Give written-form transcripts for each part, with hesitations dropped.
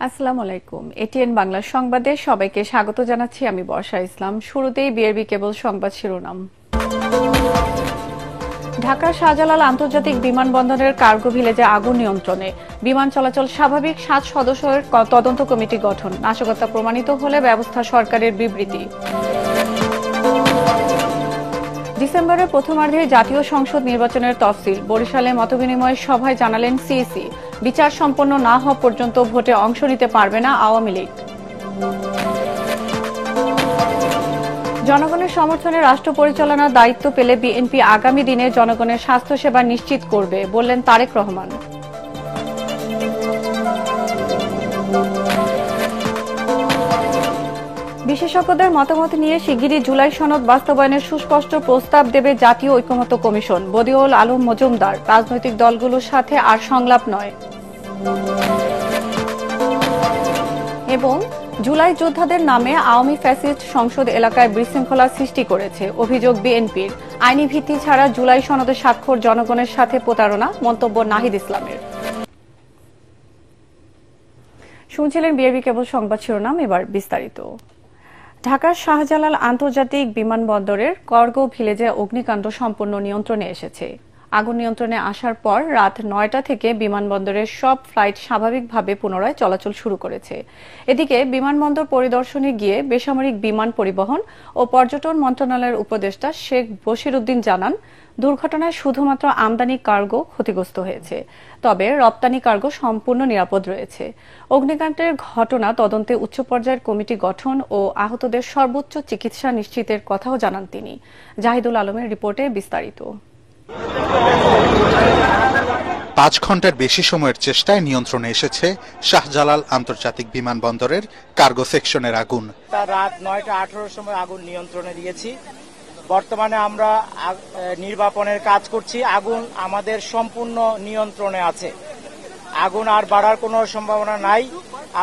আসসালামু আলাইকুম। এটিএন বাংলা সংবাদে সবাইকে স্বাগত জানাচ্ছি। আমি বর্ষা ইসলাম। শুরুতেই বিআরবি কেবল সংবাদ শিরোনাম। ঢাকার শাহজালাল আন্তর্জাতিক বিমানবন্দরের কার্গো ভিলেজে আগুন নিয়ন্ত্রণে, বিমান চলাচল স্বাভাবিক, 7 সদস্যের তদন্ত কমিটি গঠন, নাশকতা প্রমাণিত হলে ব্যবস্থা সরকারের বিবৃতি। ডিসেম্বরের প্রথমার্ধে জাতীয় সংসদ নির্বাচনের তফসিল, বরিশালে মতবিনিময় সভায় জানালেন সিইসি, বিচার সম্পন্ন না হওয়া পর্যন্ত ভোটে অংশ নিতে পারবে না আওয়ামী লীগ। জনগণের সমর্থনে রাষ্ট্র পরিচালনার দায়িত্ব পেলে বিএনপি আগামী দিনে জনগণের স্বাস্থ্যসেবা নিশ্চিত করবে, বললেন তারেক রহমান। বিশেষজ্ঞদের মতামত নিয়ে শিগগিরই জুলাই সনদ বাস্তবায়নের সুস্পষ্ট প্রস্তাব দেবে জাতীয় ঐকমত্য কমিশন, বদিউল আলম মজুমদার। রাজনৈতিক দলগুলোর সাথে আর সংলাপ নয়। এবং জুলাই যোদ্ধাদের নামে আওয়ামী ফ্যাসিস্ট সংসদ এলাকায় বিশৃঙ্খলা সৃষ্টি করেছে, অভিযোগ বিএনপির। আইনি ভিত্তি ছাড়া জুলাই সনদে স্বাক্ষর জনগণের সাথে প্রতারণা, মন্তব্য নাহিদ ইসলামের। শুনছিলেন বিআরবি কেবল সংবাদ শিরোনাম, এবার বিস্তারিত। ঢাকার শাহজালাল আন্তর্জাতিক বিমানবন্দরের কার্গো ভিলেজে অগ্নিকাণ্ড সম্পূর্ণ নিয়ন্ত্রণে এসেছে। আগুন নিয়ন্ত্রণে আসার পর রাত ৯টা থেকে বিমানবন্দরের সব ফ্লাইট স্বাভাবিকভাবে পুনরায় চলাচল শুরু করেছে। এদিকে বিমানবন্দর পরিদর্শনে গিয়ে বেসামরিক বিমান পরিবহন ও পর্যটন মন্ত্রণালয়ের উপদেষ্টা শেখ বশিরউদ্দিন জানান, দুর্ঘটনায় শুধুমাত্র আমদানি কার্গো ক্ষতিগ্রস্ত হয়েছে, তবে রপ্তানি কার্গো সম্পূর্ণ নিরাপদ রয়েছে। অগ্নিকাণ্ডের ঘটনা তদন্তে উচ্চ পর্যায়ের কমিটি গঠন ও আহতদের সর্বোচ্চ চিকিৎসা নিশ্চিতের কথাও জানান তিনি। জাহিদুল আলমের রিপোর্টে বিস্তারিত। ৫ ঘন্টার বেশি সময়ের চেষ্টায় নিয়ন্ত্রণে এসেছে শাহজালাল আন্তর্জাতিক বিমানবন্দরের কার্গো সেকশনের আগুন। রাত ৯টা ১৮ সময় আগুন নিয়ন্ত্রণে দিয়েছি। বর্তমানে আমরা নির্বাপনের কাজ করছি। আগুন আমাদের সম্পূর্ণ নিয়ন্ত্রণে আছে। আগুন আর বাড়ার কোনো সম্ভাবনা নাই।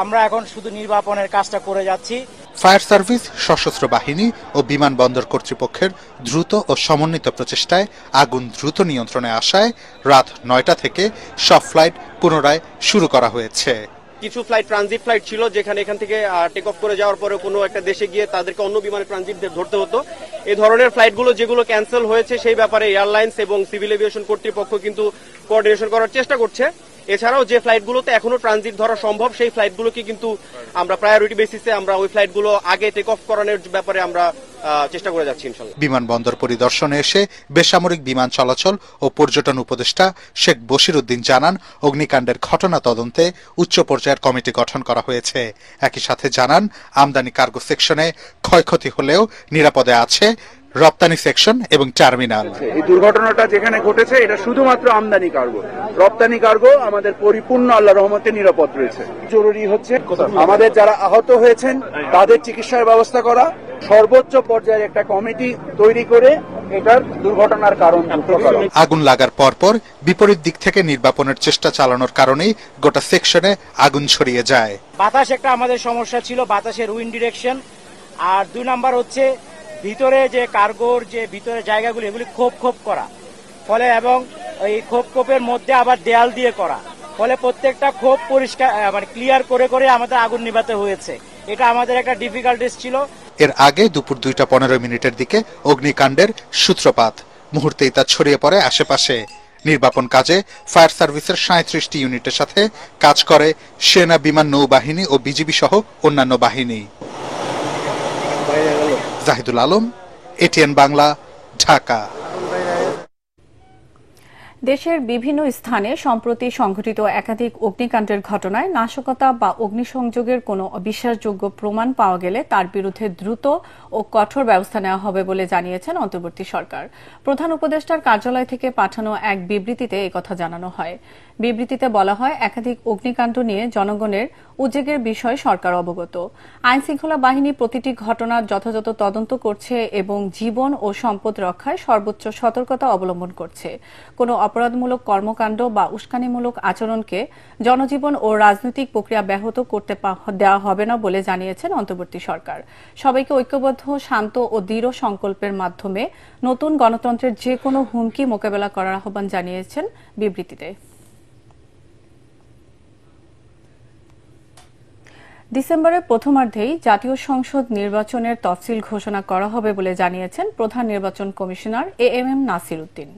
আমরা এখন শুধু নির্বাপনের কাজটা করে যাচ্ছি। ফায়ার সার্ভিস, সশস্ত্র বাহিনী ও বিমানবন্দর কর্তৃপক্ষের দ্রুত ও সমন্বিত প্রচেষ্টায় আগুন দ্রুত নিয়ন্ত্রণে আসায় রাত ৯টা থেকে সব ফ্লাইট পুনরায় শুরু করা হয়েছে। কিছু ফ্লাইট ট্রানজিট ফ্লাইট ছিল, যেখানে এখান থেকে টেক অফ করে যাওয়ার পরে কোনো একটা দেশে গিয়ে তাদেরকে অন্য বিমানে ট্রানজিট ধরতে হতো। এই ধরনের ফ্লাইটগুলো যেগুলো ক্যান্সেল হয়েছে, সেই ব্যাপারে এয়ারলাইন্স এবং সিভিল এভিয়েশন কর্তৃপক্ষ কিন্তু কোঅর্ডিনেশন করার চেষ্টা করছে। এছাড়াও যে ফ্লাইটগুলোতে এখনো ট্রানজিট ধরা সম্ভব, সেই ফ্লাইটগুলোকে কিন্তু আমরা প্রায়োরিটি বেসিসে আমরা ওই ফ্লাইটগুলো আগে টেক অফ করানোর ব্যাপারে আমরা চেষ্টা করে যাচ্ছি ইনশাআল্লাহ। বিমানবন্দর পরিদর্শনে এসে বেসামরিক বিমান চলাচল ও পর্যটন উপদেষ্টা শেখ বশিরউদ্দিন জানান, অগ্নিকাণ্ডের ঘটনা তদন্তে উচ্চ পর্যায়ের কমিটি গঠন করা হয়েছে। একই সাথে জানান, আমদানি কার্গো সেকশনে ক্ষয়ক্ষতি হলেও নিরাপদে আছে রপ্তানি সেকশন এবং টার্মিনাল। এই দুর্ঘটনাটা যেখানে ঘটেছে, এটা শুধুমাত্র আমদানি কার্গো। রপ্তানি কার্গো আমাদের পরিপূর্ণ আল্লাহর রহমতে নিরাপদ রয়েছে। জরুরি হচ্ছে আমাদের যারা আহত হয়েছেন তাদের চিকিৎসার ব্যবস্থা করা, সর্বোচ্চ পর্যায়ের একটা কমিটি তৈরি করে এটার দুর্ঘটনার কারণ করা। আগুন লাগার পরপর বিপরীত দিক থেকে নির্বাপনের চেষ্টা চালানোর কারণেই গোটা সেকশনে আগুন ছড়িয়ে যায়। বাতাস একটা আমাদের সমস্যা ছিল, বাতাসের উইন্ড ডিরেকশন। আর ২ নাম্বার হচ্ছে ভিতরে যে কার্গোর যে ভিতরে জায়গাগুলি, এগুলি খোপ করা, ফলে এবং এই খোপের মধ্যে আবার দেয়াল দিয়ে করা, ফলে প্রত্যেকটা খোপ পরিষ্কার মানে ক্লিয়ার করে করে আমাদের আগুন নিভাতে হয়েছে। এটা আমাদের একটা ডিফিকাল্টিস ছিল। এর আগে দুপুর ২টা ১৫ মিনিটের দিকে অগ্নিকাণ্ডের সূত্রপাত। মুহূর্তেই তা ছড়িয়ে পড়ে আশেপাশে। নির্বাপন কাজে ফায়ার সার্ভিসের ৩৭টি ইউনিটের সাথে কাজ করে সেনা, বিমান, নৌবাহিনী ও বিজিবি সহ অন্যান্য বাহিনী। জাহিদুল আলম, এটিএন বাংলা, ঢাকা। দেশের বিভিন্ন স্থানে সম্প্রতি সংঘটিত একাধিক অগ্নিকাণ্ডের ঘটনায় নাশকতা বা অগ্নিসংযোগের কোনো অবিশ্বাসযোগ্য প্রমাণ পাওয়া গেলে তার বিরুদ্ধে দ্রুত ও কঠোর ব্যবস্থা নেওয়া হবে বলে জানিয়েছেন অন্তর্বর্তী সরকার। প্রধান উপদেষ্টার কার্যালয় থেকে পাঠানো এক বিবৃতিতে একথা জানানো হয়। বিবৃতিতে বলা হয়, একাধিক অগ্নিকাণ্ড নিয়ে জনগণের উদ্বেগের বিষয়ে সরকার অবগত। আইনশৃঙ্খলা বাহিনী প্রতিটি ঘটনার যথাযথ তদন্ত করছে এবং জীবন ও সম্পদ রক্ষায় সর্বোচ্চ সতর্কতা অবলম্বন করছে। কোনো অপরাধমূলক কর্মকাণ্ড বা উস্কানিমূলক আচরণকে জনজীবন ও রাজনৈতিক প্রক্রিয়া ব্যাহত করতে দেওয়া হবে না বলে জানিয়েছেন অন্তর্বর্তী সরকার। সবাইকে ঐক্যবদ্ধ, শান্ত ও দৃঢ় সংকল্পের মাধ্যমে নতুন গণতন্ত্রের যে কোনো হুমকি মোকাবেলা করার আহ্বান জানিয়েছেন বিবৃতিতে। ডিসেম্বরের প্রথমার্ধেই জাতীয় সংসদ নির্বাচনের তফসিল ঘোষণা করা হবে বলে জানিয়েছেন প্রধান নির্বাচন কমিশনার এএমএম নাসির উদ্দিন।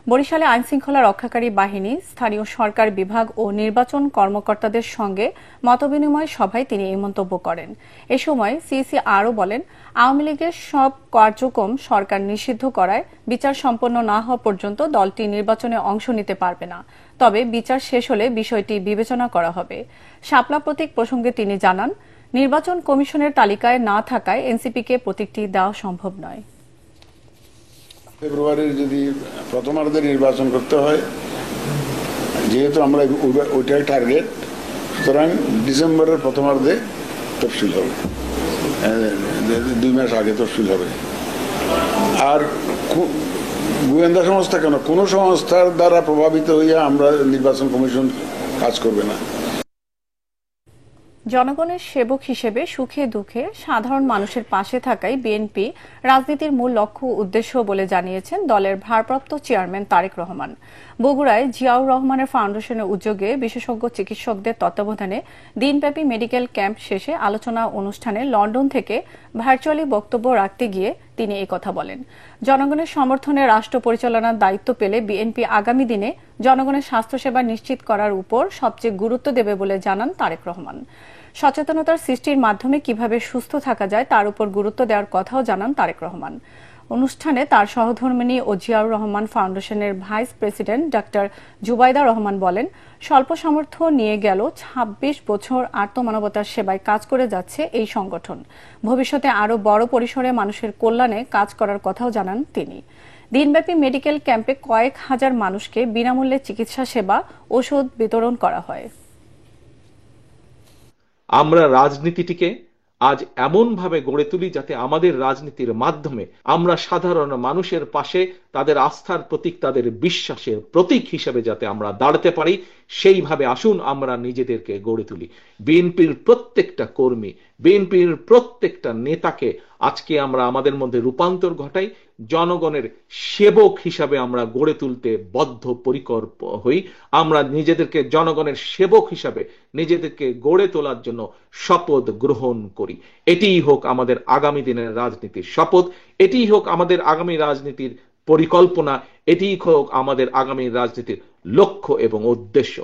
বরিশালে আইনশৃঙ্খলা রক্ষাকারী বাহিনী, স্থানীয় সরকার বিভাগ ও নির্বাচন কর্মকর্তাদের সঙ্গে মতবিনিময় সভায় তিনি এই মন্তব্য করেন। এ সময় সিইসি আরও বলেন, আওয়ামী লীগের সব কার্যক্রম সরকার নিষিদ্ধ করায় বিচার সম্পন্ন না হওয়া পর্যন্ত দলটি নির্বাচনে অংশ নিতে পারবে না। তবে বিচার শেষ হলে বিষয়টি বিবেচনা করা হবে। শাপলা প্রতীক প্রসঙ্গে তিনি জানান, নির্বাচন কমিশনের তালিকায় না থাকায় এনসিপিকে প্রতীকটি দেওয়া সম্ভব নয়। ফেব্রুয়ারির যদি প্রথমার্ধে নির্বাচন করতে হয়, যেহেতু আমরা ওইটাই টার্গেট, সুতরাং ডিসেম্বরের প্রথমার্ধে তফসিল হবে, 2 মাস আগে তফসিল হবে। আর গোয়েন্দা সংস্থা কেন, কোনো সংস্থার দ্বারা প্রভাবিত হইয়া আমরা নির্বাচন কমিশন কাজ করবে না। জনগণের সেবক হিসেবে সুখে দুঃখে সাধারণ মানুষের পাশে থাকাই বিএনপি রাজনীতির মূল লক্ষ্য উদ্দেশ্য বলে জানিয়েছেন দলের ভারপ্রাপ্ত চেয়ারম্যান তারেক রহমান। বগুড়ায় জিয়াউর রহমানের ফাউন্ডেশনের উদ্যোগে বিশেষজ্ঞ চিকিৎসকদের তত্ত্বাবধানে দিনব্যাপী মেডিকেল ক্যাম্প শেষে আলোচনা অনুষ্ঠানে লন্ডন থেকে ভার্চুয়ালি বক্তব্য রাখতে গিয়ে তিনি কথা বলেন। জনগণের সমর্থনে রাষ্ট্র পরিচালনার দায়িত্ব পেলে বিএনপি আগামী দিনে জনগণের স্বাস্থ্যসেবা নিশ্চিত করার উপর সবচেয়ে গুরুত্ব দেবে বলে জানান তারেক রহমান। সচেতনতার সৃষ্টির মাধ্যমে কিভাবে সুস্থ থাকা যায় তার উপর গুরুত্ব দেওয়ার কথাও জানান তারেক রহমান। অনুষ্ঠানে তার সহধর্মিণী ও জিয়াউর রহমান ফাউন্ডেশনের vice president doctor Zubaida Rahman বলেন, স্বল্প সামর্থ্য নিয়ে গেল ২৬ বছর আত্মমানবতার সেবায় কাজ করে যাচ্ছে এই সংগঠন। ভবিষ্যতে আরও বড় পরিসরে মানুষের কল্যাণে কাজ করার কথাও জানান তিনি। দিনব্যাপী মেডিকেল ক্যাম্পে কয়েক হাজার মানুষকে বিনামূল্যে চিকিৎসা সেবা, ওষুধ বিতরণ করা হয়। আমরা রাজনীতিটিকে আজ এমনভাবে গড়ে তুলি যাতে আমাদের রাজনীতির মাধ্যমে আমরা সাধারণ মানুষের পাশে তাদের আস্থার প্রতীক, তাদের বিশ্বাসের প্রতীক হিসেবে যাতে আমরা দাঁড়াতে পারি, সেইভাবে আসুন আমরা নিজেদেরকে গড়ে তুলি। বিএনপির প্রত্যেকটা কর্মী, বিএনপির প্রত্যেকটা নেতাকে আজকে আমরা আমাদের মধ্যে রূপান্তর ঘটাই, জনগণের সেবক হিসাবে আমরা গড়ে তুলতে বদ্ধপরিকর হই। আমরা নিজেদেরকে জনগণের সেবক হিসাবে নিজেদেরকে গড়ে তোলার জন্য শপথ গ্রহণ করি। এটিই হোক আমাদের আগামী দিনের রাজনীতির শপথ, এটিই হোক আমাদের আগামী রাজনীতির পরিকল্পনা, এটিই হোক আমাদের আগামী রাজনীতির লক্ষ্য এবং উদ্দেশ্য।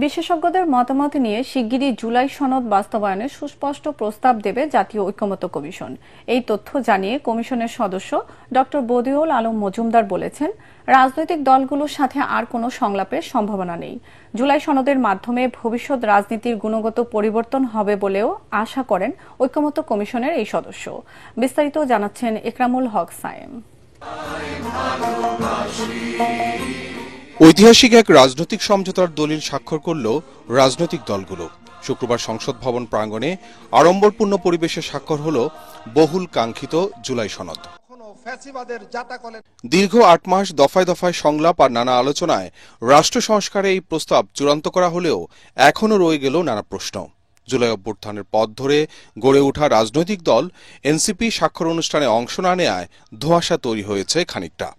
বিশেষজ্ঞদের মতামত নিয়ে শিগগিরই জুলাই সনদ বাস্তবায়নের সুস্পষ্ট প্রস্তাব দেবে জাতীয় ঐকমত্য কমিশন। এই তথ্য জানিয়ে কমিশনের সদস্য ডক্টর বদিউল আলম মজুমদার বলেছেন, রাজনৈতিক দলগুলোর সাথে আর কোনো সংলাপের সম্ভাবনা নেই। জুলাই সনদের মাধ্যমে ভবিষ্যৎ রাজনীতির গুণগত পরিবর্তন হবে বলেও আশা করেন ঐকমত্য কমিশনের এই সদস্য। বিস্তারিত জানাচ্ছেন একরামুল হক সায়েম। ঐতিহাসিক এক রাজনৈতিক সমঝোতার দলিল স্বাক্ষর করল রাজনৈতিক দলগুলো। শুক্রবার সংসদ ভবন প্রাঙ্গণে আড়ম্বরপূর্ণ পরিবেশে স্বাক্ষর হল বহুল কাঙ্ক্ষিত জুলাই সনদ। দীর্ঘ 8 মাস দফায় দফায় সংলাপ আর নানা আলোচনায় রাষ্ট্র সংস্কারে এই প্রস্তাব চূড়ান্ত করা হলেও এখনও রয়ে গেল নানা প্রশ্ন। জুলাই অভ্যুত্থানের পথ ধরে গড়ে ওঠা রাজনৈতিক দল এনসিপি স্বাক্ষর অনুষ্ঠানে অংশ না নেয়ায় ধোঁয়াশা তৈরি হয়েছে খানিকটা।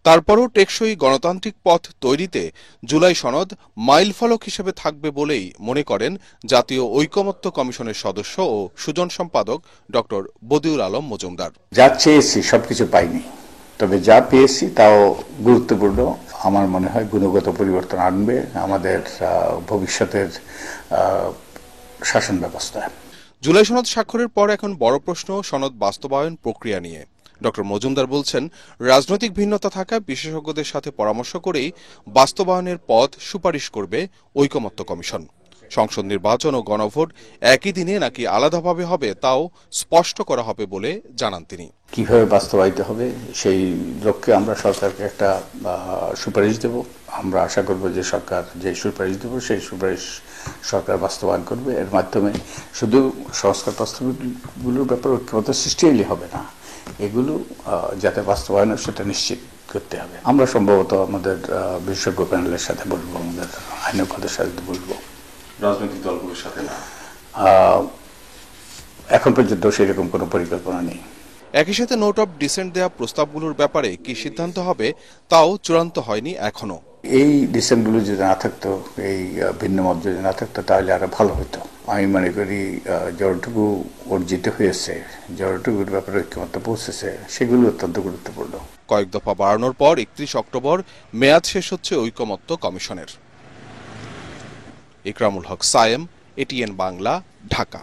তারপরও টেকসই গণতান্ত্রিক পথ তৈরিতে জুলাই সনদ মাইলফলক হিসেবে থাকবে বলেই মনে করেন জাতীয় ঐকমত্য কমিশনের সদস্য ও সুজন সম্পাদক ডক্টর বদিউল আলম মজুমদার। যা চেয়েছি সবকিছু পাইনি, তবে যা পেয়েছি তাও গুরুত্বপূর্ণ। আমার মনে হয় গুণগত পরিবর্তন আনবে আমাদের ভবিষ্যতের শাসন ব্যবস্থা। জুলাই সনদ স্বাক্ষরের পর এখন বড় প্রশ্ন সনদ বাস্তবায়ন প্রক্রিয়া নিয়ে। ডক্টর মজুমদার বলছেন, রাজনৈতিক ভিন্নতা থাকায় বিশেষজ্ঞদের সাথে পরামর্শ করেই বাস্তবায়নের পথ সুপারিশ করবে ঐকমত্য কমিশন। সংসদ নির্বাচন ও গণভোট একই দিনে নাকি আলাদাভাবে হবে তাও স্পষ্ট করা হবে বলে জানান তিনি। কিভাবে বাস্তবায়িত হবে সেই লক্ষ্যে আমরা সরকারকে একটা সুপারিশ দেব। আমরা আশা করব যে সরকার যে সুপারিশ দেব সেই সুপারিশ সরকার বাস্তবায়ন করবে। এর মাধ্যমে শুধু সংস্কার প্রস্তাবগুলোর ব্যাপারে ঐক্যমত্য সৃষ্টি হলে হবে না, এগুলো যাতে বাস্তবায়ন সেটা নিশ্চিত করতে হবে। আমরা সম্ভবত আমাদের বিশেষজ্ঞ প্যানেলের সাথে বলবো, আমাদের আইনজ্ঞদের সাথে বলবো, রাজনৈতিক দলগুলোর সাথে না। এখন পর্যন্ত সেরকম কোনো পরিকল্পনা নেই। একই সাথে নোট অফ ডিসেন্ট দেওয়া প্রস্তাবগুলোর ব্যাপারে কি সিদ্ধান্ত হবে তাও চূড়ান্ত হয়নি এখনো। এই ডিসেন্টগুলো যদি না থাকতো, এই ভিন্ন মত যদি না থাকতো, তাহলে আরো ভালো হতো। আমি মনে করি যতটুকু অর্জিত হয়েছে, যতটুকুর ব্যাপারে ঐক্যমত্য পৌঁছেছে, সেগুলো অত্যন্ত গুরুত্বপূর্ণ। কয়েক দফা বাড়ানোর পর 31 অক্টোবর মেয়াদ শেষ হচ্ছে ঐকমত্য কমিশনের। ইকরামুল হক সায়েম, এটিএন বাংলা, ঢাকা।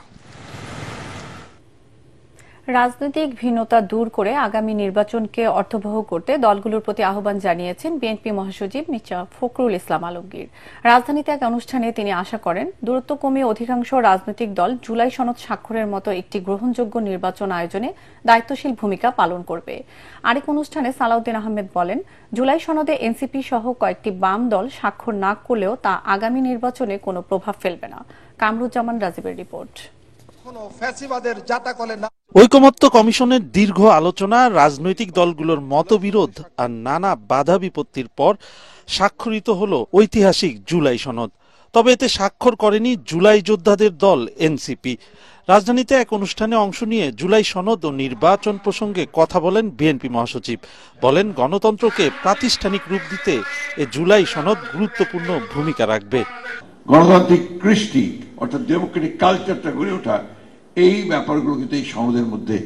রাজনৈতিক ভিন্নতা দূর করে আগামী নির্বাচনকে অর্থবহ করতে দলগুলোর প্রতি আহ্বান জানিয়েছেন বিএনপি মহাসচিব মির্জা ফখরুল ইসলাম আলমগীর। রাজধানীতে এক অনুষ্ঠানে তিনি আশা করেন দূরত্ব কমিয়ে অধিকাংশ রাজনৈতিক দল জুলাই সনদ স্বাক্ষরের মতো একটি গ্রহণযোগ্য নির্বাচন আয়োজনে দায়িত্বশীল ভূমিকা পালন করবে। আরেক অনুষ্ঠানে সালাউদ্দিন আহমেদ বলেন, জুলাই সনদে এনসিপি সহ কয়েকটি বাম দল স্বাক্ষর না করলেও তা আগামী নির্বাচনে কোনো প্রভাব ফেলবে না। কামরুজ্জামান রাজীবের রিপোর্ট। ঐকমত্য কমিশনের দীর্ঘ আলোচনা, রাজনৈতিক দলগুলোর মতবিরোধ আর নানা বাধা বিপত্তির পর স্বাক্ষরিত হলো ঐতিহাসিক জুলাই সনদ। তবে এতে স্বাক্ষর করেনি জুলাই যোদ্ধাদের দল এনসিপি। রাজধানীতে এক অনুষ্ঠানে অংশ নিয়ে জুলাই সনদ ও নির্বাচন প্রসঙ্গে কথা বলেন বিএনপি মহাসচিব। বলেন, গণতন্ত্রকে প্রাতিষ্ঠানিক রূপ দিতে এ জুলাই সনদ গুরুত্বপূর্ণ ভূমিকা রাখবে। গণতান্ত্রিক কৃষ্টি অর্থাৎ ডেমোক্রেটিক কালচারটা গড়ে ওঠা, এই ব্যাপারগুলো কিন্তু এই সমাজের মধ্যে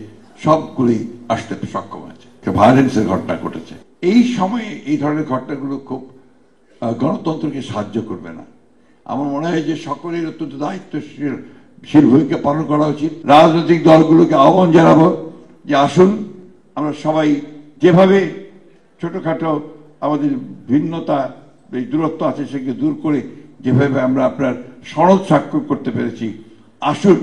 সবগুলোই আসতে সক্ষম হয়েছে। ভায়োলেন্সের ঘটনা ঘটেছে, এই সময়ে এই ধরনের ঘটনাগুলো খুব গণতন্ত্রকে সাহায্য করবে না। আমার মনে হয় যে সকলের অত্যন্ত দায়িত্বশীল ভূমিকা পালন করা উচিত। রাজনৈতিক দলগুলোকে আহ্বান জানাবো যে আসুন আমরা সবাই যেভাবে ছোটখাটো আমাদের ভিন্নতা, এই দূরত্ব আছে, সেগুলো দূর করে যেভাবে আমরা আপনার সনদ স্বাক্ষর করতে পেরেছি, আসুন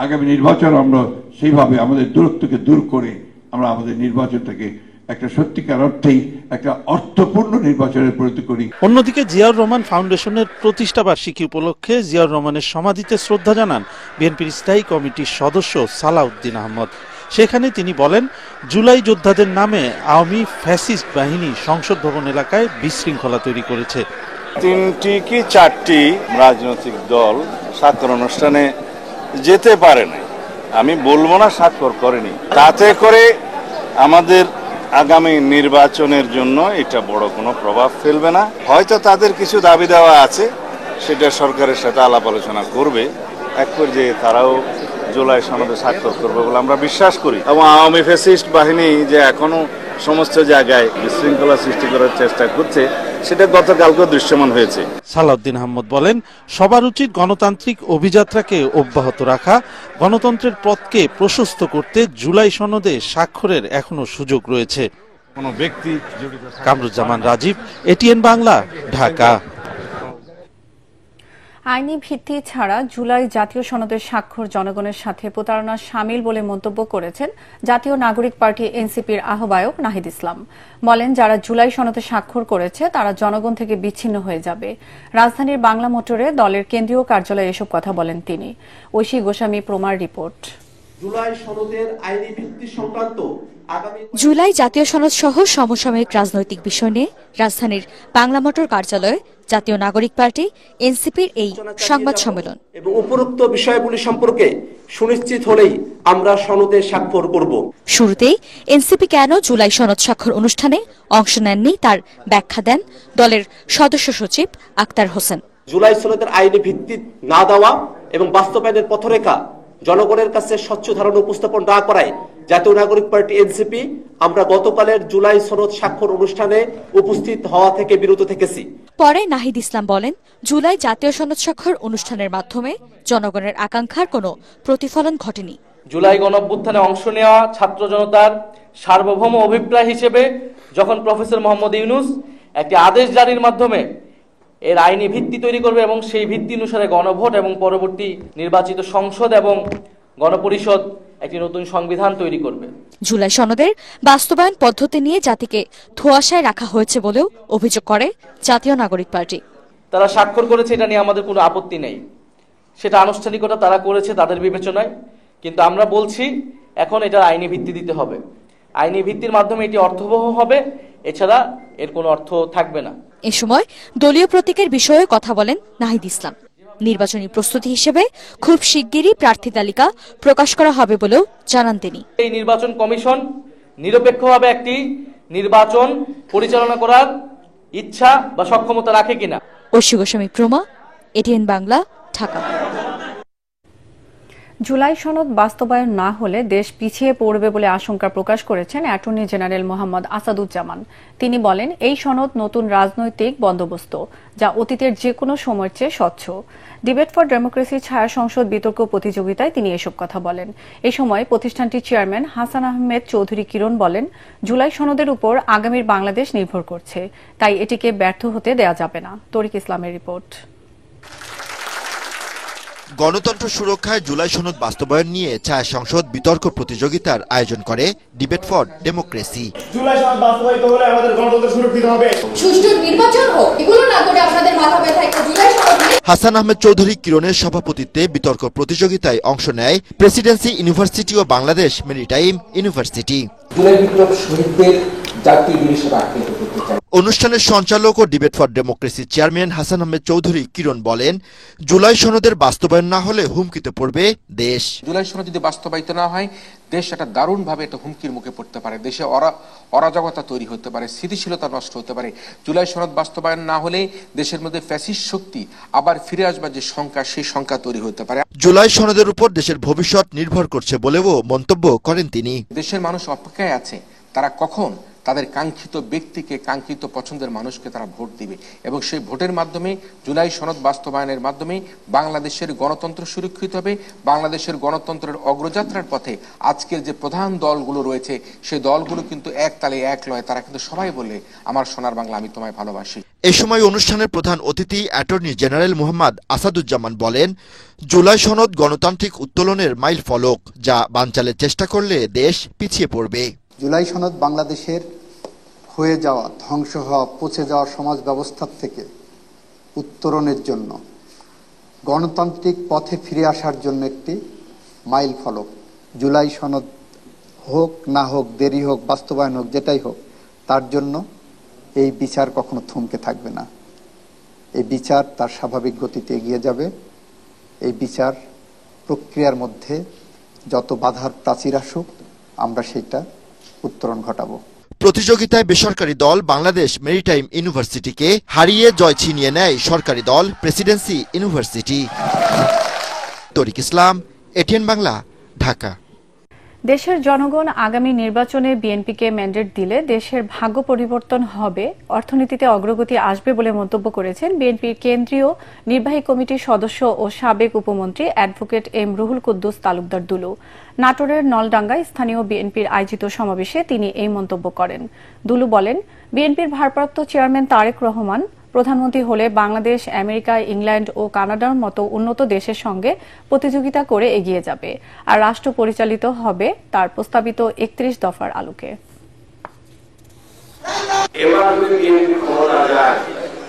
আগামী নির্বাচন আমরা সেইভাবে আমাদের দূরত্বকে দূর করে আমরা আমাদের নির্বাচনটাকে একটা সত্যিকার অর্থেই একটা অর্থপূর্ণ নির্বাচনে পরিণত করি। অন্যদিকে জিয়াউর রহমান ফাউন্ডেশনের প্রতিষ্ঠা বার্ষিকী উপলক্ষে জিয়াউর রহমানের সমাধিতে শ্রদ্ধা জানান বিএনপির স্থায়ী কমিটির সদস্য সালাউদ্দিন আহমদ। সেখানে তিনি বলেন, জুলাই যোদ্ধাদের নামে আওয়ামী ফ্যাসিস্ট বাহিনী সংসদ ভবন এলাকায় বিশৃঙ্খলা তৈরি করেছে। 3টি কি 4টি রাজনৈতিক দল স্বাক্ষর অনুষ্ঠানে যেতে পারে নাই, আমি বলবো না স্বাক্ষর করেনি। তাতে করে আমাদের আগামী নির্বাচনের জন্য এটা বড় কোনো প্রভাব ফেলবে না। হয়তো তাদের কিছু দাবি দেওয়া আছে, সেটা সরকারের সাথে আলাপ আলোচনা করবে, এক পর্যায়ে তারাও জুলাই সনদে স্বাক্ষর করবে বলে আমরা বিশ্বাস করি। এবং আওয়ামী ফ্যাসিস্ট বাহিনী যে এখনো সমস্ত জায়গায় বিশৃঙ্খলা সৃষ্টি করার চেষ্টা করছে, সেটা গতকালকে দৃশ্যমান হয়েছে। সালাউদ্দিন আহমদ বলেন, সবার উচিত গণতান্ত্রিক অভিযাত্রাকে অব্যাহত রাখা, গণতন্ত্রের পথকে প্রশস্ত করতে জুলাই সনদে স্বাক্ষরের এখনো সুযোগ রয়েছে। কোনো ব্যক্তি কামরুজ্জামান রাজীব, এটিএন বাংলা, ঢাকা। আইনি ভিত্তি ছাড়া জুলাই জাতীয় সনদের স্বাক্ষর জনগণের সাথে প্রতারণার শামিল বলে মন্তব্য করেছেন জাতীয় নাগরিক পার্টি এনসিপির আহ্বায়ক নাহিদ ইসলাম। বলেন, যারা জুলাই সনদে স্বাক্ষর করেছে তারা জনগণ থেকে বিচ্ছিন্ন হয়ে যাবে। রাজধানীর বাংলা মোটরে দলের কেন্দ্রীয় কার্যালয়ে এসব কথা বলেন তিনি। ঐশী গোস্বামী প্রমার রিপোর্ট। জুলাই সনদের আইনি ভিত্তি সংক্রান্ত জুলাই জাতীয় সনদ সহ সমসাময়িক রাজনৈতিক বিষয় নিয়ে রাজধানীর বাংলা মোটর কার্যালয়ে জাতীয় নাগরিক পার্টি এনসিপির এই সংবাদ সম্মেলন। এবং উপরোক্ত বিষয়গুলি সম্পর্কে সুনিশ্চিত হলেই আমরা সনদে স্বাক্ষর করব। শুরুতেই এনসিপি কেন জুলাই সনদ স্বাক্ষর অনুষ্ঠানে অংশ নেননি তার ব্যাখ্যা দেন দলের সদস্য সচিব আক্তার হোসেন। জুলাই সনদের আইনি ভিত্তি না দেওয়া এবং বাস্তবায়নের পথরেখা জনগণের কাছে স্বচ্ছ ধারণা উপস্থাপন না করায় জাতীয় নাগরিক পার্টি এনসিপি আমরা গতকালের জুলাই সনদ স্বাক্ষর অনুষ্ঠানে উপস্থিত হওয়া থেকে বিরত থেকেছি। পরে নাহিদ ইসলাম বলেন, জুলাই জাতীয় সনদ স্বাক্ষর অনুষ্ঠানের মাধ্যমে জনগণের আকাঙ্ক্ষার কোনো প্রতিফলন ঘটেনি। জুলাই গণঅভ্যুত্থানে অংশ নেওয়া ছাত্র জনতার সার্বভৌম অভিপ্রায় হিসেবে যখন প্রফেসর মোহাম্মদ ইউনূস একটি আদেশ জারির মাধ্যমে এর আইনি ভিত্তি তৈরি করবে এবং সেই ভিত্তি অনুসারে গণভোট এবং পরবর্তী নির্বাচিত সংসদ এবং গণপরিষদ একটি নতুন সংবিধান তৈরি করবে। জুলাই সনদের বাস্তবায়ন পদ্ধতি নিয়ে জাতিকে ধোঁয়াশায় রাখা হয়েছে বলেও অভিযোগ করে জাতীয় নাগরিক পার্টি। তারা স্বাক্ষর করেছে, এটা নিয়ে আমাদের কোনো আপত্তি নেই, সেটা আনুষ্ঠানিকতা তারা করেছে তাদের বিবেচনায়, কিন্তু আমরা বলছি এখন এটার আইনি ভিত্তি দিতে হবে। আইনি ভিত্তির মাধ্যমে এটি অর্থবহ হবে, এছাড়া এর কোনো অর্থ থাকবে না। এ সময় দলীয় প্রতীকের বিষয়ে কথা বলেন নাহিদ ইসলাম। নির্বাচনী প্রস্তুতি হিসেবে খুব শিগগিরই প্রার্থী তালিকা প্রকাশ করা হবে বলেও জানান তিনি। এই নির্বাচন কমিশন নিরপেক্ষভাবে একটি নির্বাচন পরিচালনা করার ইচ্ছা বা সক্ষমতা রাখে কিনা। ঐশী গোস্বামী প্রমা, এটিএন বাংলা, ঢাকা। জুলাই সনদ বাস্তবায়ন না হলে দেশ পিছিয়ে পড়বে বলে আশঙ্কা প্রকাশ করেছেন অ্যাটর্নি জেনারেল মোহাম্মদ আসাদুজ্জামান। তিনি বলেন, এই সনদ নতুন রাজনৈতিক বন্দোবস্ত, যা অতীতের যে কোনো সময়ের চেয়ে স্বচ্ছ। ডিবেট ফর ডেমোক্রেসি ছায়া সংসদ বিতর্ক প্রতিযোগিতায় তিনি এসব কথা বলেন। এই সময় প্রতিষ্ঠানটির চেয়ারম্যান হাসান আহমেদ চৌধুরী কিরণ বলেন, জুলাই সনদের উপর আগামীর বাংলাদেশ নির্ভর করছে, তাই এটিকে ব্যর্থ হতে দেয়া যাবে না। তরিক ইসলামের রিপোর্ট। গণতন্ত্র সুরক্ষায় জুলাই সনদ বাস্তবায়ন নিয়ে ছায়া সংসদ বিতর্ক প্রতিযোগিতার আয়োজন করে ডিবেট ফর ডেমোক্রেসি। জুলাই সনদ বাস্তবায়িত হলে আমাদের গণতন্ত্র সুরক্ষিত হবে, সুষ্ঠু নির্বাচন হোক, এগুলো না করে আপনাদের মাথা ব্যথা একটা জুলাই সনদ। হাসান আহমেদ চৌধুরী কিরণের সভাপতিত্বে বিতর্ক প্রতিযোগিতায় অংশ নেয় প্রেসিডেন্সি ইউনিভার্সিটি ও বাংলাদেশ মেরিটাইম ইউনিভার্সিটি। জুলাই বিপ্লব শহীদদের জাতীয় দিন হিসেবে আখ্যায়িত করতে চাই। অনুষ্ঠানের সঞ্চালক ও Debate for Democracy chairman Hasan Ahmed Chowdhury Kiron বলেন, জুলাই সনদের বাস্তবায়ন না হলে হুমকিতে পড়বে দেশ। জুলাই সনদ যদি বাস্তবায়িত না হয়, দেশ একটা দারুণভাবে একটা হুমকির মুখে পড়তে পারে, দেশে অরাজকতা তৈরি হতে পারে, স্থিতিশীলতা নষ্ট হতে পারে। জুলাই সনদ বাস্তবায়ন না হলে দেশের মধ্যে ফ্যাসিস্ট শক্তি আবার ফিরে আসবার যে শঙ্কা, সেই শঙ্কা তৈরি হতে পারে। জুলাই সনদের উপর দেশের ভবিষ্যৎ নির্ভর করছে বলেও মন্তব্য করেন তিনি। দেশের মানুষ অপেক্ষায় আছে, তারা কখন তাদের কাঙ্ক্ষিত ব্যক্তিকে, কাঙ্ক্ষিত পছন্দের মানুষকে তারা ভোট দিবে, এবং সেই ভোটের মাধ্যমে জুলাই সনদ বাস্তবায়নের মাধ্যমে বাংলাদেশের গণতন্ত্র সুরক্ষিত হবে। বাংলাদেশের গণতন্ত্রের অগ্রযাত্রার পথে আজকের যে প্রধান দলগুলো রয়েছে, সেই দলগুলো কিন্তু এক তালে এক লয়, তারা কিন্তু সবাই বলে, আমার সোনার বাংলা, আমি তোমায় ভালোবাসি। এ সময় অনুষ্ঠানের প্রধান অতিথি অ্যাটর্নি জেনারেল মোহাম্মদ আসাদুজ্জামান বলেন, জুলাই সনদ গণতান্ত্রিক উত্তোলনের মাইল ফলক, যা বানচালের চেষ্টা করলে দেশ পিছিয়ে পড়বে। জুলাই সনদ বাংলাদেশের হয়ে যাওয়া, ধ্বংস হওয়া, পচে যাওয়া সমাজ ব্যবস্থার থেকে উত্তরণের জন্য, গণতান্ত্রিক পথে ফিরে আসার জন্য একটি মাইল ফলক। জুলাই সনদ হোক না হোক, দেরি হোক, বাস্তবায়ন হোক, যেটাই হোক, তার জন্য এই বিচার কখনো থমকে থাকবে না। এই বিচার তার স্বাভাবিক গতিতে এগিয়ে যাবে। এই বিচার প্রক্রিয়ার মধ্যে যত বাধার প্রাচীর আসুক, আমরা সেটা উত্তরণ ঘটাবো। প্রতিযোগিতায় বেসরকারি দল বাংলাদেশ মেরিটাইম ইউনিভার্সিটিকে হারিয়ে জয় ছিনিয়ে নেয় সরকারি দল প্রেসিডেন্সি ইউনিভার্সিটি। তরিক ইসলাম, এটিএন বাংলা, ঢাকা। দেশের জনগণ আগামী নির্বাচনে বিএনপিকে ম্যান্ডেট দিলে দেশের ভাগ্য পরিবর্তন হবে, অর্থনীতিতে অগ্রগতি আসবে বলে মন্তব্য করেছেন বিএনপির কেন্দ্রীয় নির্বাহী কমিটির সদস্য ও সাবেক উপমন্ত্রী অ্যাডভোকেট এম রুহুল কুদ্দুস তালুকদার দুলু। নাটোরের নলডাঙ্গায় স্থানীয় বিএনপির আয়োজিত সমাবেশে তিনি এই মন্তব্য করেন। দুলু বলেন, বিএনপির ভারপ্রাপ্ত চেয়ারম্যান তারেক রহমান প্রধানমন্ত্রী হলে বাংলাদেশ আমেরিকা, ইংল্যান্ড ও কানাডার মতো উন্নত দেশের সঙ্গে প্রতিযোগিতা করে এগিয়ে যাবে, আর রাষ্ট্র পরিচালিত হবে তার প্রস্তাবিত 31 দফার আলোকে। এবার যদি বিএনপি ক্ষমতা যায়,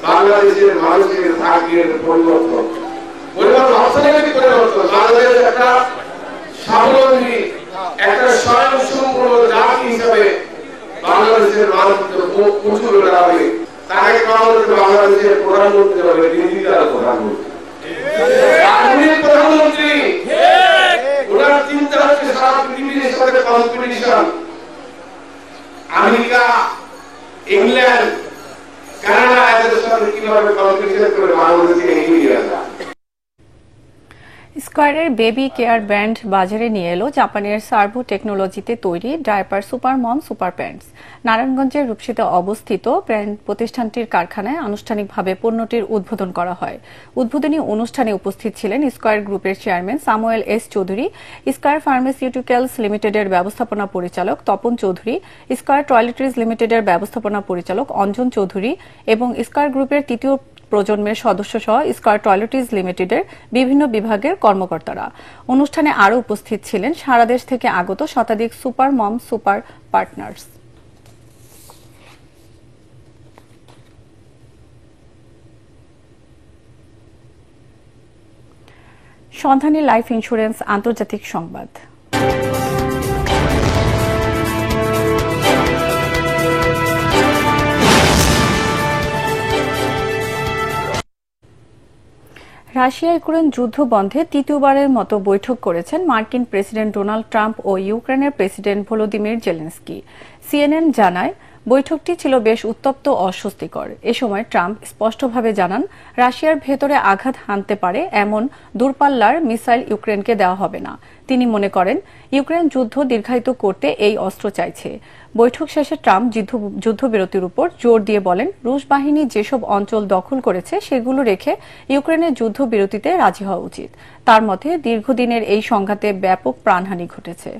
বাংলাদেশের মানুষের ভাগ্যের পরিবর্তন অর্থনৈতিক পরিবর্তন, বাংলাদেশ একটা স্বাবলম্বী, একটা স্বয়ংসম্পূর্ণ জাতি হিসাবে বাংলাদেশের মানুষ প্রচুর হবে। তাকে বাংলাদেশের প্রধানমন্ত্রী হবে, ডিজিটাল প্রধানমন্ত্রী। ওনার চিন্তা হচ্ছে সারা পৃথিবীর সাথে কম্পিটিশন, আমেরিকা, ইংল্যান্ড, কানাডা, এদের সাথে কিভাবে কম্পিটিশন করে বাংলাদেশকে এগিয়ে আসা। স্কয়ারের বেবি কেয়ার ব্র্যান্ড বাজারে নিয়ে এলো জাপানের সার্ভো টেকনোলজিতে তৈরি ডায়াপার সুপার মম সুপার প্যান্টস। নারায়ণগঞ্জের রূপসীতে অবস্থিত ব্র্যান্ড প্রতিষ্ঠানটির কারখানায় আনুষ্ঠানিকভাবে পণ্যটির উদ্বোধন করা হয়। উদ্বোধনী অনুষ্ঠানে উপস্থিত ছিলেন স্কয়ার গ্রুপের chairman Samuel S Chowdhury, square pharmaceuticals লিমিটেডের ব্যবস্থাপনা পরিচালক তপন চৌধুরী, স্কয়ার টয়লেট্রিজ লিমিটেডের ব্যবস্থাপনা পরিচালক অঞ্জন চৌধুরী এবং স্কয়ার গ্রুপের তৃতীয় প্রজন্মের সদস্য সহ স্কয়ার টয়লেট্রিজ লিমিটেডের বিভিন্ন বিভাগের কর্মকর্তারা। অনুষ্ঠানে আরও উপস্থিত ছিলেন সারা দেশ থেকে আগত শতাধিক সুপার মম সুপার পার্টনার্স। সন্ধানী লাইফ ইন্স্যুরেন্স আন্তর্জাতিক সংবাদ। রাশিয়া ইউক্রেন যুদ্ধ বন্ধে তৃতীয়বারের মতো বৈঠক করেছেন মার্কিন প্রেসিডেন্ট ডোনাল্ড ট্রাম্প ও ইউক্রেনের প্রেসিডেন্ট ভলোদিমির জেলেনস্কি। সিএনএন জানায়, বৈঠকটি ছিল বেশ উত্তপ্ত ও অস্বস্তিকর। এ সময় ট্রাম্প স্পষ্টভাবে জানান, রাশিয়ার ভেতরে আঘাত হানতে পারে এমন দূরপাল্লার মিসাইল ইউক্রেনকে দেওয়া হবে না। তিনি মনে করেন, ইউক্রেন যুদ্ধ দীর্ঘায়িত করতে এই অস্ত্র চাইছে। বৈঠক শেষে ট্রাম্প যুদ্ধবিরতির উপর জোর দিয়ে বলেন, রুশ বাহিনী যেসব অঞ্চল দখল করেছে সেগুলো রেখে ইউক্রেনের যুদ্ধবিরতিতে রাজি হওয়া উচিত। তার মতে, দীর্ঘদিনের এই সংঘাতে ব্যাপক প্রাণহানি ঘটেছে।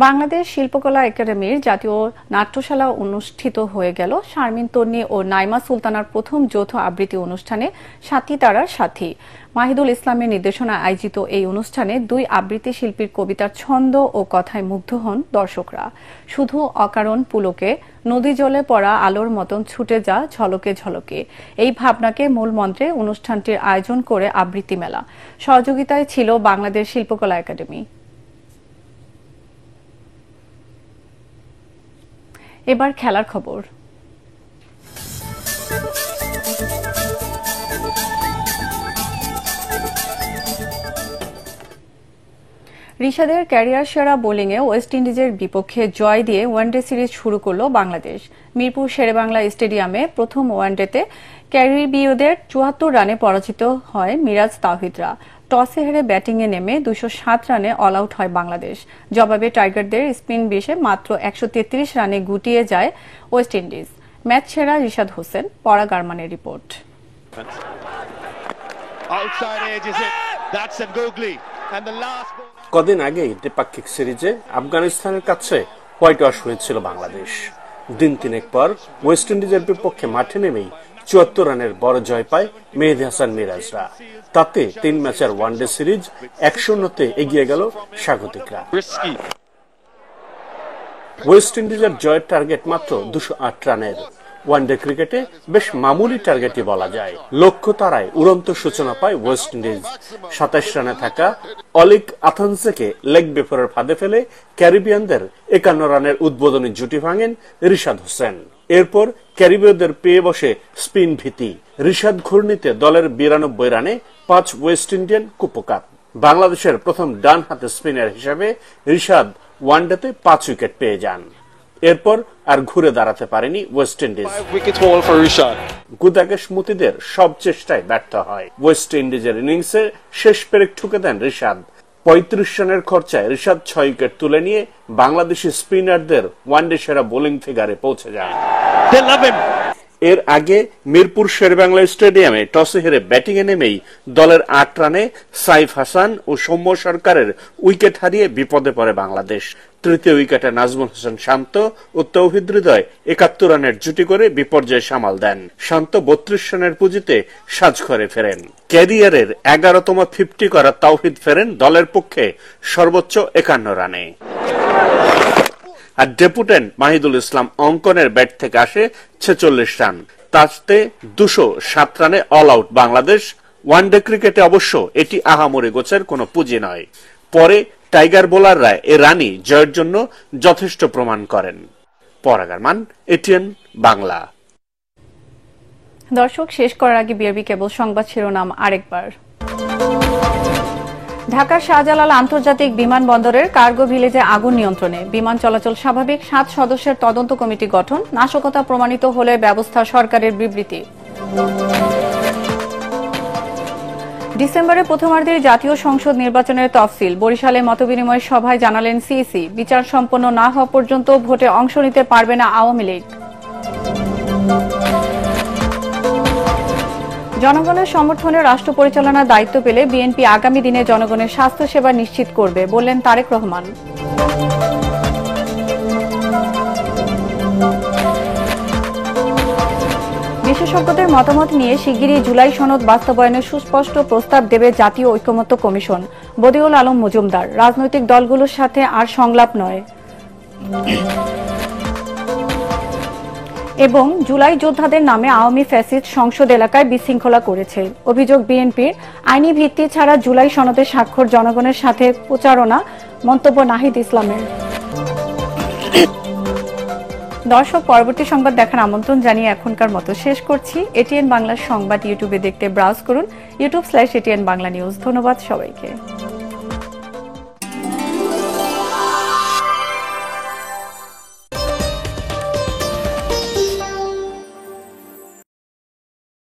বাংলাদেশ শিল্পকলা একাডেমির জাতীয় নাট্যশালা অনুষ্ঠিত হয়ে গেল। শারমিন তন্নি ও নাইমা সুলতানার প্রথম যৌথ আবৃত্তি অনুষ্ঠানে সাথী তারার সাথী মাহিদুল ইসলামের নির্দেশনায় আয়োজিত এই অনুষ্ঠানে দুই আবৃত্তি শিল্পীর কবিতার ছন্দ ও কথায় মুগ্ধ হন দর্শকরা। শুধু অকারণ পুলকে, নদী জলে পড়া আলোর মতন ছুটে যা ঝলকে ঝলকে, এই ভাবনাকে মূল মন্ত্রে অনুষ্ঠানটির আয়োজন করে আবৃত্তি মেলা। সহযোগিতায় ছিল বাংলাদেশ শিল্পকলা একাডেমি। এবার খেলার খবর। রিশাদের ক্যারিয়ার সেরা বোলিংয়ে ওয়েস্ট ইন্ডিজের বিপক্ষে জয় দিয়ে ওয়ানডে সিরিজ শুরু করল বাংলাদেশ। মিরপুর শেরেবাংলা স্টেডিয়ামে প্রথম ওয়ানডেতে ক্যারিবীয়দের ৭৪ রানে পরাজিত হয় মিরাজ তাওহিদরা। টসে হেরে ব্যাটিংয়ে নেমে ২০৭ রানে অল আউট হয় বাংলাদেশ। জবাবে টাইগারদের স্পিন বিষে মাত্র ১৩৩ রানে গুটিয়ে যায় ওয়েস্ট ইন্ডিজ। ম্যাচ সেরা রিশাদ হোসেন, পরাগ আরমানের রিপোর্ট। কদিন আগেই দ্বিপাক্ষিক সিরিজে আফগানিস্তানের কাছে হোয়াইট ওয়াশ হয়েছিল বাংলাদেশ। দিন তিনেক পর ওয়েস্ট ইন্ডিজের বিপক্ষে মাঠে নেমেই ৭৪ রানের বড় জয় পায় মেহেদী হাসান মিরাজরা। তাতে ৩ ম্যাচের ওয়ানডে সিরিজ ১-০তে এগিয়ে গেল স্বাগতিকরা। ওয়েস্ট ইন্ডিজের জয়ের টার্গেট মাত্র ২০৮ রানের। ওয়ানডে ক্রিকেটে বেশ মামুলি টার্গেটই বলা যায়। লক্ষ্য তারায় উড়ন্ত সূচনা পায় ওয়েস্ট ইন্ডিজ। ২৭ রানে থাকা অলিক আথানসেকে লেগ বিফোরের ফাঁদে ফেলে ক্যারিবিয়ানদের ৫১ রানের উদ্বোধনী জুটি ভাঙেন রিশাদ হোসেন। এরপর ক্যারিবীয়দের পেয়ে বসে স্পিন ভীতি। রিশাদ ঘূর্ণিতে দলের ৯২ রানে ৫ ওয়েস্ট ইন্ডিয়ান কুপকাপ। বাংলাদেশের প্রথম ডান হাতে স্পিনার হিসেবে রিশাদ ওয়ানডেতে ৫ উইকেট পেয়ে যান। এরপর আর ঘুরে দাঁড়াতে পারেনি ওয়েস্ট ইন্ডিজ। গুদাকেশ মতিদের সব চেষ্টায় ব্যর্থ হয়। ওয়েস্ট ইন্ডিজের ইনিংসে শেষ পেরেক ঠুকে দেন রিশাদ। ৩৫ রানের খরচায় রিশাদ ৬ উইকেট তুলে নিয়ে বাংলাদেশি স্পিনারদের ওয়ানডে সেরা বোলিং ফিগারে পৌঁছে যান। এর আগে মিরপুর শেরেবাংলা স্টেডিয়ামে টসে হেরে ব্যাটিংয়ে নেমেই দলের ৮ রানে সাইফ হাসান ও সৌম্য সরকারের উইকেট হারিয়ে বিপদে পড়ে বাংলাদেশ। তৃতীয় উইকেটে নাজমুল হোসেন শান্ত ও তৌহিদ হৃদয় ৭১ রানের জুটি করে বিপর্যয় সামাল দেন। শান্ত ৩২ রানের পুঁজিতে সাজঘরে ফেরেন। ক্যারিয়ারের ১১তম ৫০ করা তৌহিদ ফেরেন দলের পক্ষে সর্বোচ্চ ৫১ রানে। আর ডেপুটেন্ট মাহিদুল ইসলাম অঙ্কনের ব্যাট থেকে আসে ৪৬ রান। তাতে ২০৭ রানে অল আউট বাংলাদেশ। ওয়ানডে ক্রিকেটে অবশ্য এটি আহামরি গোছের কোনো পুঁজি নয়। পরে টাইগার বোলাররা এ রানই জয়ের জন্য যথেষ্ট প্রমাণ করেন। পরাগ আরমান, এটিএন বাংলা। দর্শক, শেষ করার আগে বিআরবি কেবল সংবাদ শিরোনাম আরেকবার। ঢাকার শাহজালাল আন্তর্জাতিক বিমানবন্দরের কার্গো ভিলেজে আগুন নিয়ন্ত্রণে, বিমান চলাচল স্বাভাবিক, ৭ সদস্যের তদন্ত কমিটি গঠন, নাশকতা প্রমাণিত হলে ব্যবস্থা সরকারের বিবৃতি। ডিসেম্বরে প্রথমার্ধের জাতীয় সংসদ নির্বাচনের তফসিল, বরিশালে মতবিনিময় সভায় জানালেন সিইসি। বিচার সম্পন্ন না হওয়া পর্যন্ত ভোটে অংশ নিতে পারবে না আওয়ামী লীগ। জনগণের সমর্থনে রাষ্ট্র পরিচালনার দায়িত্ব পেলে বিএনপি আগামী দিনে জনগণের স্বাস্থ্য সেবা নিশ্চিত করবে, বললেন তারেক রহমান। বিশেষজ্ঞদের মতামত নিয়ে শিগগিরই জুলাই সনদ বাস্তবায়নের সুস্পষ্ট প্রস্তাব দেবে জাতীয় ঐকমত্য কমিশন, বদিউল আলম মজুমদার। রাজনৈতিক দলগুলোর সাথে আর সংলাপ নয়। এবং জুলাই যোদ্ধাদের নামে আওয়ামী ফ্যাসিস্ট সংসদ এলাকায় বিশৃঙ্খলা করেছে, অভিযোগ বিএনপির। আইনি ভিত্তি ছাড়া জুলাই সনদে স্বাক্ষর জনগণের সাথে প্রচারণা, মন্তব্য নাহিদ ইসলামের। দর্শক, পরবর্তী সংবাদ দেখার আমন্ত্রণ জানিয়ে এখনকার মতো শেষ করছি। এটিএন বাংলা সংবাদ ইউটিউবে দেখতে ব্রাউজ করুন, youtube/ATN বাংলা নিউজ। ধন্যবাদ সবাইকে।